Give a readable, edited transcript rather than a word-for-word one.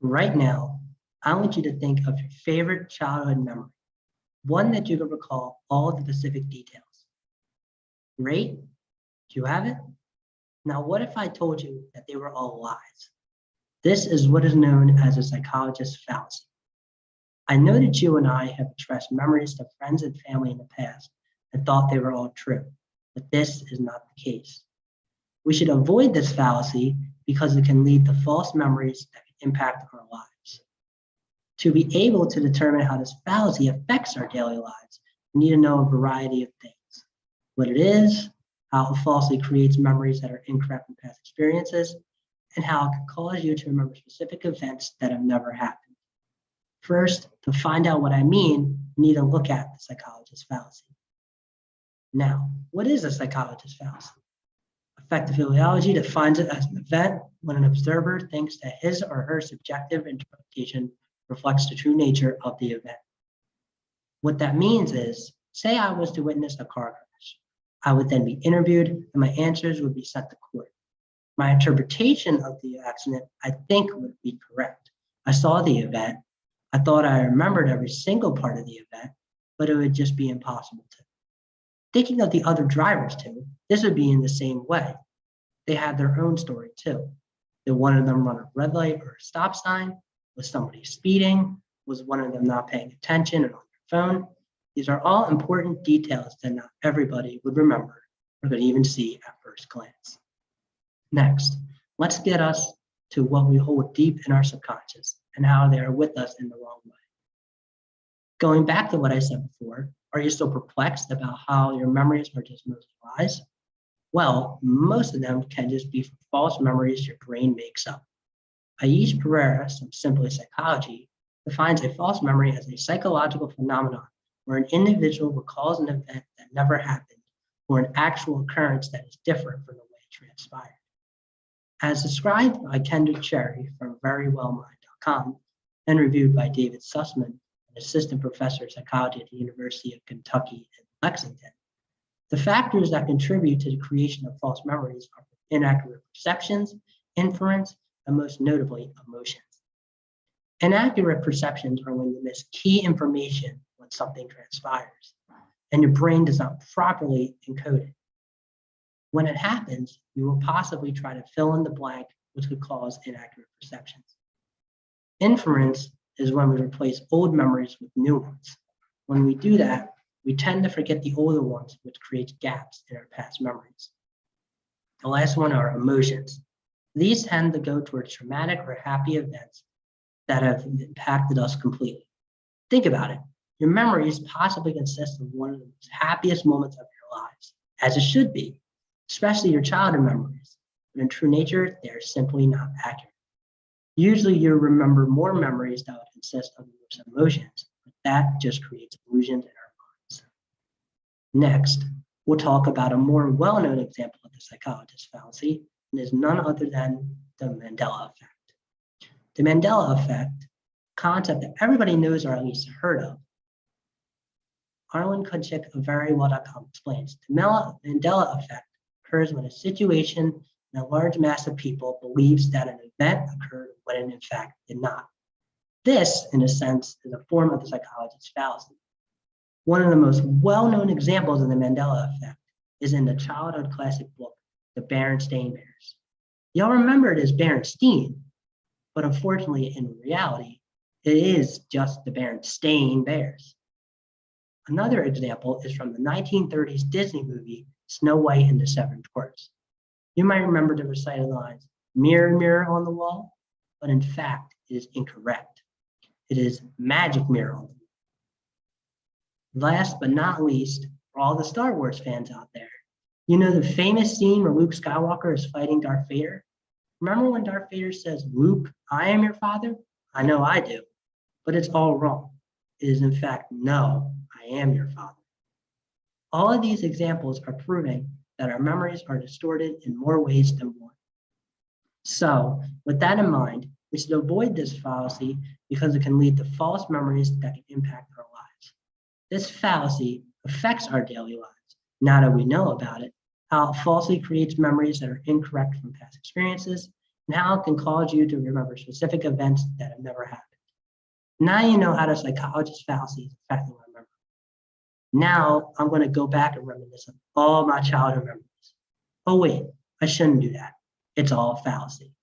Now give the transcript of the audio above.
Right now, I want you to think of your favorite childhood memory, one that you can recall all the specific details. Great? Do you have it? Now, what if I told you that they were all lies? This is what is known as a psychologist's fallacy. I know that you and I have expressed memories to friends and family in the past and thought they were all true, but this is not the case. We should avoid this fallacy because it can lead to false memories that can impact our lives. To be able to determine how this fallacy affects our daily lives, we need to know a variety of things. What it is, how it falsely creates memories that are incorrect from past experiences, and how it can cause you to remember specific events that have never happened. First, to find out what I mean, we need to look at the psychologist's fallacy. Now, what is a psychologist's fallacy? Effective philology defines it as an event when an observer thinks that his or her subjective interpretation reflects the true nature of the event. What that means is, say I was to witness a car crash. I would then be interviewed and my answers would be sent to court. My interpretation of the accident, I think, would be correct. I saw the event. I thought I remembered every single part of the event, but it would just be impossible to. Thinking of the other drivers too, this would be in the same way. They had their own story too. Did one of them run a red light or a stop sign? Was somebody speeding? Was one of them not paying attention and on their phone? These are all important details that not everybody would remember or could even see at first glance. Next, let's get us to what we hold deep in our subconscious and how they are with us in the wrong way. Going back to what I said before, are you still perplexed about how your memories are just mostly lies? Well, most of them can just be false memories your brain makes up. Ais Pereira, from Simply Psychology, defines a false memory as a psychological phenomenon where an individual recalls an event that never happened or an actual occurrence that is different from the way it transpired. As described by Kendra Cherry from verywellmind.com and reviewed by David Sussman, an assistant professor of psychology at the University of Kentucky in Lexington, the factors that contribute to the creation of false memories are inaccurate perceptions, inference, and most notably, emotions. Inaccurate perceptions are when you miss key information when something transpires, and your brain does not properly encode it. When it happens, you will possibly try to fill in the blank, which could cause inaccurate perceptions. Inference is when we replace old memories with new ones. When we do that, we tend to forget the older ones, which creates gaps in our past memories. The last one are emotions. These tend to go towards traumatic or happy events that have impacted us completely. Think about it. Your memories possibly consist of one of the most happiest moments of your lives, as it should be, especially your childhood memories. But in true nature, they are simply not accurate. Usually you'll remember more memories that would consist of those emotions, but that just creates illusions in our minds. Next, we'll talk about a more well-known example of the psychologist's fallacy, and is none other than the Mandela effect. The Mandela effect, concept that everybody knows or at least heard of, Arlen Kunchik of verywell.com explains, the Mandela effect occurs when a situation and a large mass of people believes that an event occurred when it in fact did not. This, in a sense, is a form of the psychologist's fallacy. One of the most well-known examples of the Mandela effect is in the childhood classic book, The Berenstain Bears. Y'all remember it as Berenstain, but unfortunately, in reality, it is just the Berenstain Bears. Another example is from the 1930s Disney movie, Snow White and the Seven Dwarfs. You might remember the recited lines, "Mirror, mirror on the wall," but in fact, it is incorrect. It is "magic mirror on the wall." Last but not least, for all the Star Wars fans out there, you know the famous scene where Luke Skywalker is fighting Darth Vader? Remember when Darth Vader says, "Luke, I am your father"? I know I do, but it's all wrong. It is in fact, "No, I am your father." All of these examples are proving that our memories are distorted in more ways than one. So, with that in mind, we should avoid this fallacy because it can lead to false memories that can impact our lives. This fallacy affects our daily lives. Now that we know about it, how it falsely creates memories that are incorrect from past experiences, Now it can cause you to remember specific events that have never happened. Now you know how the psychologist fallacy is affecting our memory. Now I'm going to go back and reminisce on all my childhood memories. Oh wait, I shouldn't do that. It's all fallacy.